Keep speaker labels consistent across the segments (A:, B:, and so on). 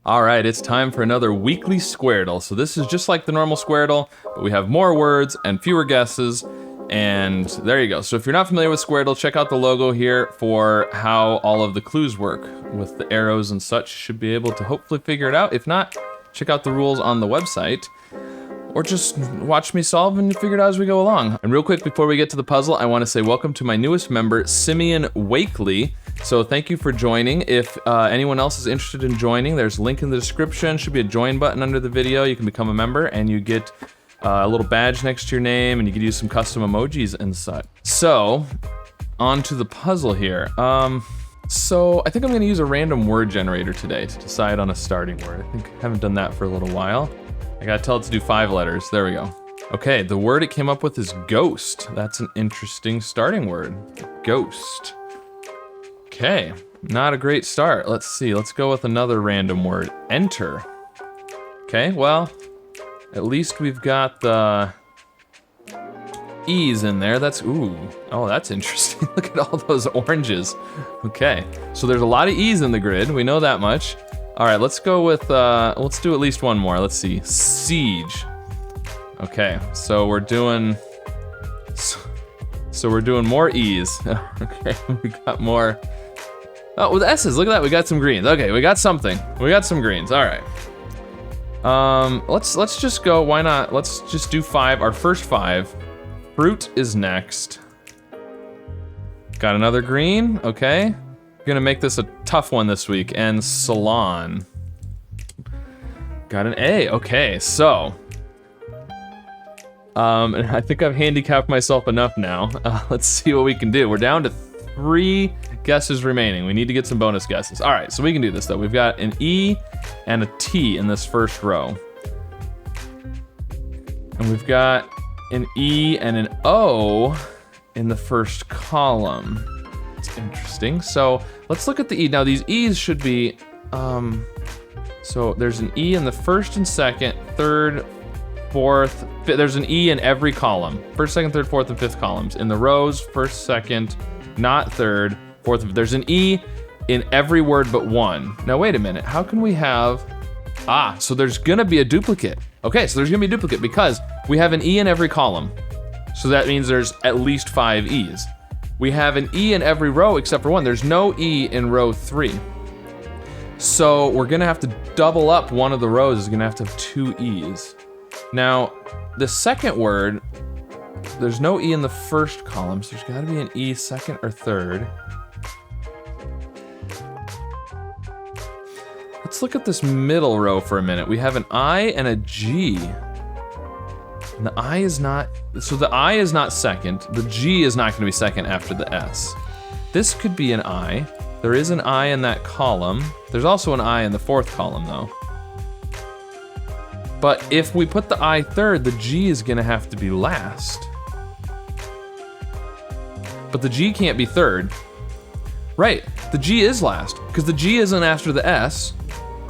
A: Alright, it's time for another weekly Squardle. So this is just like the normal Squardle, but we have more words and fewer guesses, and there you go. So if you're not familiar with Squardle, check out the logo here for how all of the clues work with the arrows and such. You should be able to hopefully figure it out. If not, check out the rules on the website, or just watch me solve and figure it out as we go along. And real quick, before we get to the puzzle, I want to say welcome to my newest member, Simeon Wakely. So thank you for joining. If anyone else is interested in joining, there's a link in the description. Should be a join button under the video. You can become a member and you get a little badge next to your name, and you can use some custom emojis and such. So, on to the puzzle here. So I think I'm gonna use a random word generator today to decide on a starting word. I haven't done that for a little while. I gotta tell it to do 5 letters. There we go. Okay, the word it came up with is ghost. That's an interesting starting word. Ghost. Okay, not a great start. Let's see, let's go with another random word. Enter. Okay, well, at least we've got the E's in there. That's, ooh, oh, that's interesting. Look at all those oranges. Okay, so there's a lot of E's in the grid. We know that much. All right, let's go with, let's do at least one more. Let's see, siege. Okay, so we're doing more E's. Okay, we got more. Oh, with S's, look at that, we got some greens. Okay, we got something. We got some greens, all right. Let's just go, why not? Let's just do 5, our first 5. Fruit is next. Got another green, okay. Gonna make this a tough one this week, and salon. Got an A, okay, so. And I think I've handicapped myself enough now. Let's see what we can do. We're down to 3 guesses remaining. We need to get some bonus guesses. All right, so we can do this though. We've got an E and a T in this first row. And we've got an E and an O in the first column. It's interesting. So let's look at the E. Now these E's should be, so there's an E in the first and second, third, fourth, fifth. There's an E in every column. First, second, third, fourth, and fifth columns. In the rows, first, second, not third, fourth. There's an E in every word but one. Now wait a minute, how can we have, so there's gonna be a duplicate. Okay, so there's gonna be a duplicate because we have an E in every column. So that means there's at least 5 E's. We have an E in every row except for one. There's no E in row 3. So we're gonna have to double up one of the rows, is gonna have to have 2 E's. Now, the second word, there's no E in the first column, so there's gotta be an E second or third. Let's look at this middle row for a minute. We have an I and a G. And the I is not, so the I is not second. The G is not gonna be second after the S. This could be an I. There is an I in that column. There's also an I in the fourth column though. But if we put the I third, the G is gonna have to be last. But the G can't be third. Right, the G is last, because the G isn't after the S.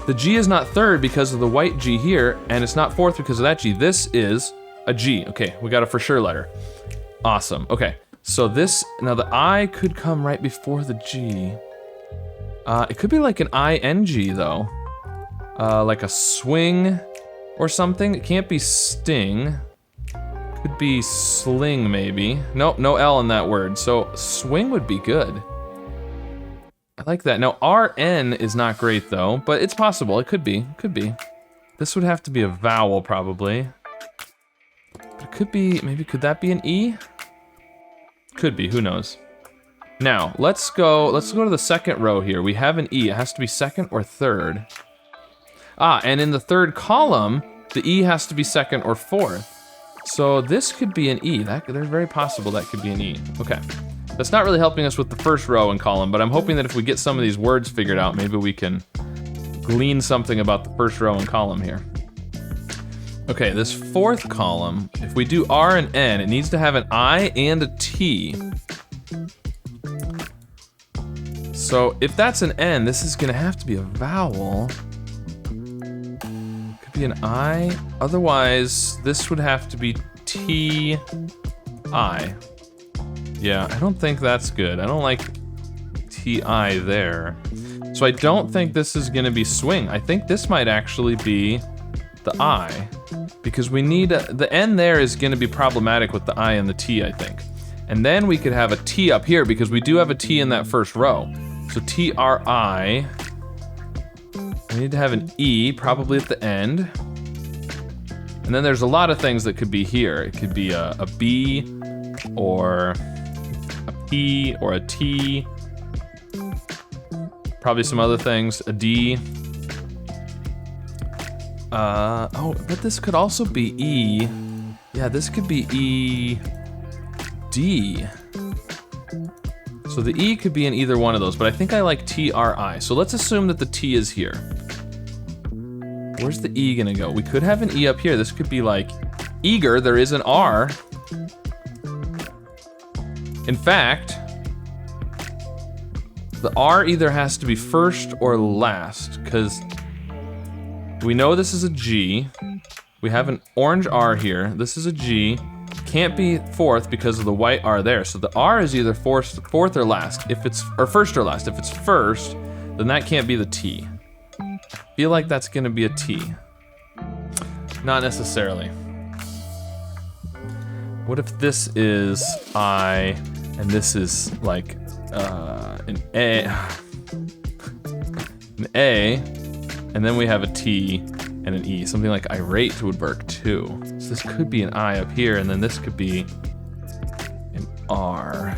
A: The G is not third because of the white G here, and it's not fourth because of that G. This is a G. Okay, we got a for sure letter. Awesome, okay. So this, now the I could come right before the G. It could be like an ING though. Like a swing or something. It can't be sting. Could be sling maybe. Nope, no L in that word. So swing would be good. I like that. Now RN is not great though, but it's possible. It could be, could be. This would have to be a vowel probably. But it could be, maybe could that be an E? Could be, who knows. Now, let's go to the second row here. We have an E, it has to be second or third. And in the third column, the E has to be second or fourth. So this could be an E. They're very possible that could be an E. Okay. That's not really helping us with the first row and column, but I'm hoping that if we get some of these words figured out, maybe we can glean something about the first row and column here. Okay, this fourth column, if we do R and N, it needs to have an I and a T. So if that's an N, this is gonna have to be a vowel. Could be an I, otherwise this would have to be T-I. Yeah, I don't think that's good. I don't like T-I there. So I don't think this is gonna be swing. I think this might actually be the I, because we need the N there is gonna be problematic with the I and the T, I think. And then we could have a T up here because we do have a T in that first row. So T-R-I, we need to have an E probably at the end. And then there's a lot of things that could be here. It could be a B or a P or a T. Probably some other things, a D. Oh, but this could also be E. Yeah, this could be E, D. So the E could be in either one of those, but I think I like T-R-I. So let's assume that the T is here. Where's the E gonna go? We could have an E up here. This could be like eager, there is an R. In fact, the R either has to be first or last, because we know this is a G. We have an orange R here. This is a G. Can't be fourth because of the white R there. So the R is either fourth or last. If it's, or first or last. If it's first, then that can't be the T. Feel like that's gonna be a T. Not necessarily. What if this is I, and this is like an A, and then we have a T and an E. Something like irate would work too. So this could be an I up here, and then this could be an R.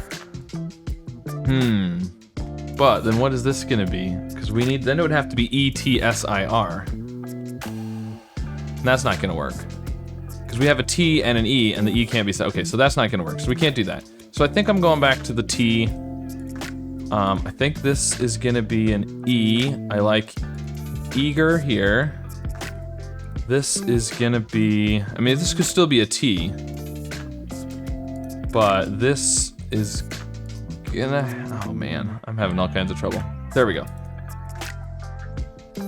A: But then what is this gonna be? Because we need, then it would have to be E-T-S-I-R. And that's not gonna work. Because we have a T and an E, and the E can't be set. Okay, so that's not gonna work, so we can't do that. So I think I'm going back to the T. I think this is gonna be an E. I like eager here. This is gonna be, I mean, this could still be a T. But this is gonna, oh man, I'm having all kinds of trouble. There we go.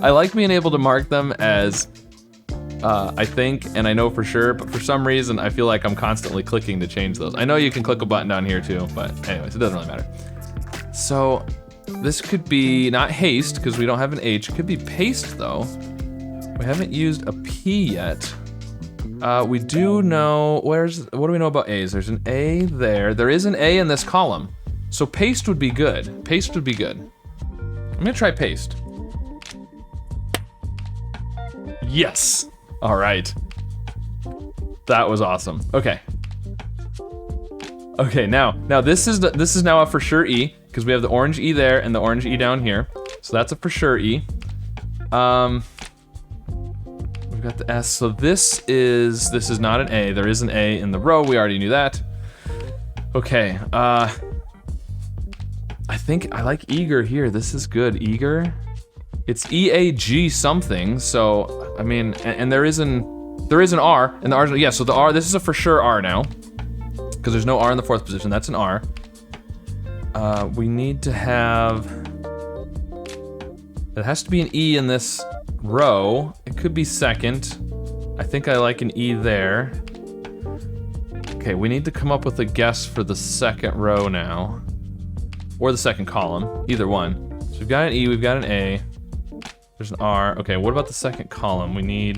A: I like being able to mark them as I think and I know for sure, but for some reason I feel like I'm constantly clicking to change those. I know you can click a button down here too, but anyways, it doesn't really matter. So this could be not haste because we don't have an H. It could be paste though. We haven't used a P yet. We do know, what do we know about A's? There's an A there. There is an A in this column. So paste would be good. Paste would be good. I'm gonna try paste. Yes. All right. That was awesome. Okay. Okay, now this is now a for sure E because we have the orange E there and the orange E down here. So that's a for sure E. We've got the S. So this is not an A. There is an A in the row. We already knew that. Okay. I think I like eager here. This is good. Eager. It's E-A-G something. So I mean, and there is an R, and the R, yeah. So the R. This is a for sure R now, because there's no R in the fourth position. That's an R. We need to have. It has to be an E in this row. It could be second. I think I like an E there. Okay, we need to come up with a guess for the second row now. Or the second column, either one. So we've got an E, we've got an A. There's an R. Okay, what about the second column? We've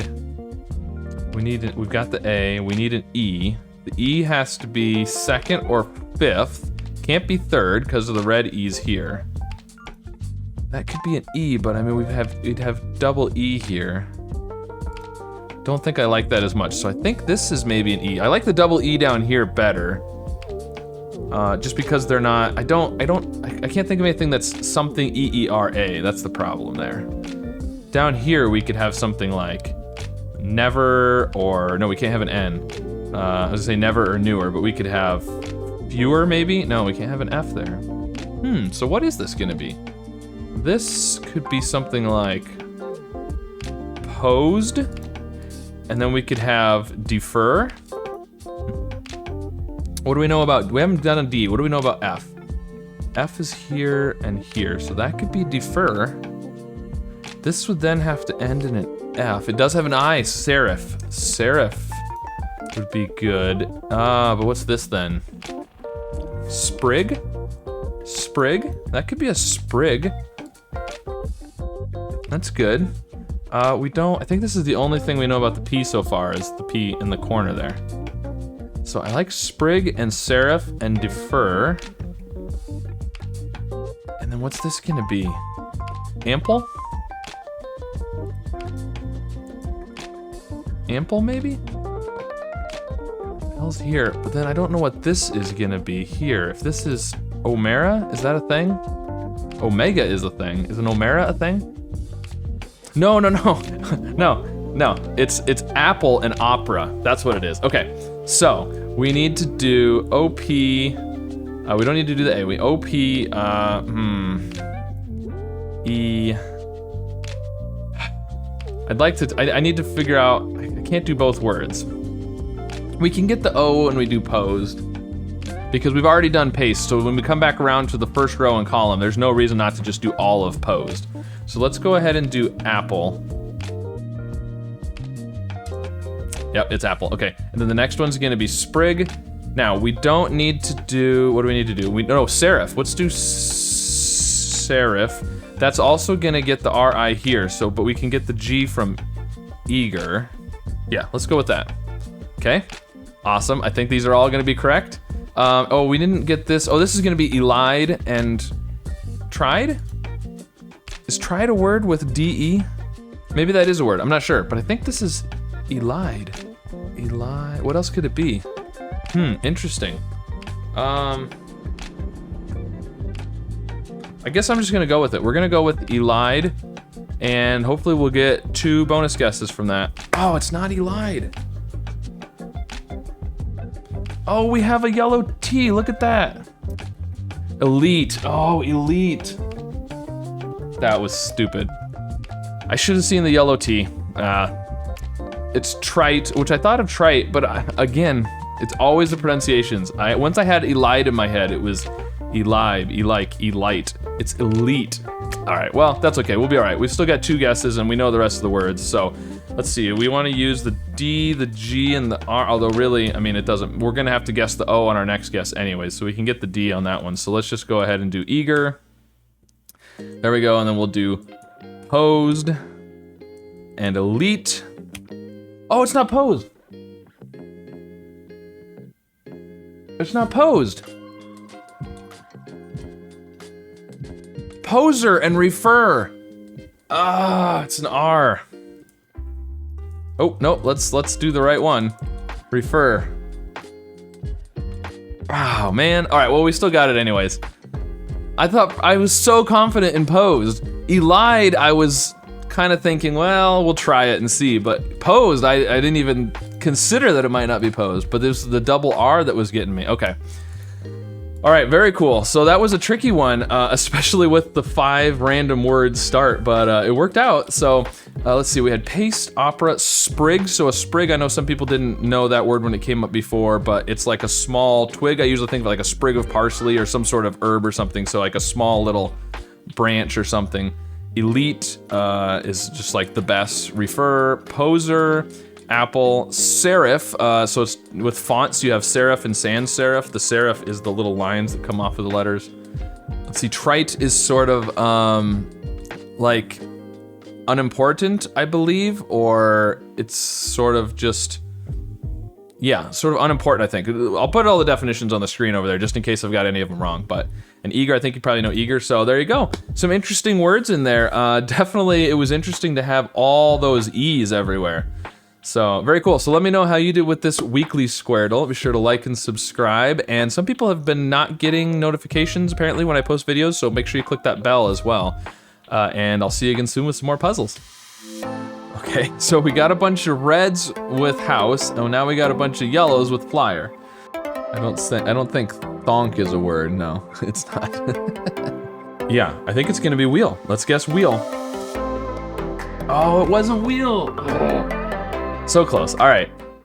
A: got the A, we need an E. The E has to be second or fifth. Can't be third because of the red E's here. That could be an E, but I mean we'd have double E here. Don't think I like that as much, so I think this is maybe an E. I like the double E down here better. Just because they're not, I can't think of anything that's something E-E-R-A. That's the problem there. Down here we could have something like never, or no, we can't have an N. I was gonna say never or newer, but we could have fewer maybe? No, we can't have an F there. So what is this gonna be? This could be something like posed, and then we could have defer. What do we know about, we haven't done a D. What do we know about F? F is here and here, so that could be defer. This would then have to end in an F. It does have an I, serif. Serif would be good. But what's this then? Sprig? Sprig? That could be a sprig. That's good. I think this is the only thing we know about the P so far is the P in the corner there. So I like sprig and serif and defer. And then what's this gonna be? Ample? Ample, maybe? What the hell's here? But then I don't know what this is gonna be here. If this is Omera, is that a thing? Omega is a thing. Is an Omera a thing? No. No. It's Apple and Opera. That's what it is. Okay, so we need to do OP. We don't need to do the A. We OP. E. I'd like to. I need to figure out. I can't do both words. We can get the O when we do posed, because we've already done paste. So when we come back around to the first row and column, there's no reason not to just do all of posed. So let's go ahead and do apple. Yep, it's apple. Okay, and then the next one's gonna be sprig. Now we don't need to do. What do we need to do? No, serif. Let's do serif. That's also gonna get the RI here. So, but we can get the G from eager. Yeah, let's go with that. Okay, awesome. I think these are all gonna be correct. Oh, we didn't get this. Oh, this is gonna be elide and tried? Is tried a word with DE? Maybe that is a word, I'm not sure, but I think this is elide. Elide, what else could it be? Interesting. I guess I'm just gonna go with it. We're gonna go with elide, and hopefully we'll get 2 bonus guesses from that. Oh, it's not elide. Oh, we have a yellow T, look at that. Elite, oh, elite. That was stupid. I should have seen the yellow T. It's trite, which I thought of trite, but again, it's always the pronunciations. Once I had elide in my head, it was elide, elite. It's elite. All right, well, that's okay, we'll be all right. We've still got 2 guesses and we know the rest of the words, so let's see. We wanna use the D, the G, and the R, although really, I mean, it doesn't, we're gonna have to guess the O on our next guess anyway, so we can get the D on that one. So let's just go ahead and do eager. There we go, and then we'll do posed and elite. Oh, it's not posed. It's not posed. Poser and refer. It's an R. Oh, no, let's do the right one. Refer. Oh, man. All right, well, we still got it anyways. I thought I was so confident in posed. Elide, I was kind of thinking, well, we'll try it and see. But posed, I didn't even consider that it might not be posed. But this was the double R that was getting me. Okay. All right, very cool. So that was a tricky one, especially with the 5 random words start, but it worked out. So let's see, we had paste, opera, sprig. So a sprig, I know some people didn't know that word when it came up before, but it's like a small twig. I usually think of like a sprig of parsley or some sort of herb or something. So like a small little branch or something. Elite is just like the best. Refer, poser, apple, serif, so it's with fonts, you have serif and sans serif. The serif is the little lines that come off of the letters. Let's see, trite is sort of like unimportant, I believe, or it's sort of just, yeah, sort of unimportant, I think. I'll put all the definitions on the screen over there just in case I've got any of them wrong, but and eager, I think you probably know eager, so there you go. Some interesting words in there. Definitely, it was interesting to have all those E's everywhere. So, very cool. So let me know how you did with this weekly Squardle. Be sure to like and subscribe. And some people have been not getting notifications, apparently, when I post videos, so make sure you click that bell as well. And I'll see you again soon with some more puzzles. Okay, so we got a bunch of reds with house, and now we got a bunch of yellows with flyer. I don't think thonk is a word, no, it's not. Yeah, I think it's gonna be wheel. Let's guess wheel. Oh, it was a wheel. Oh. So close. All right.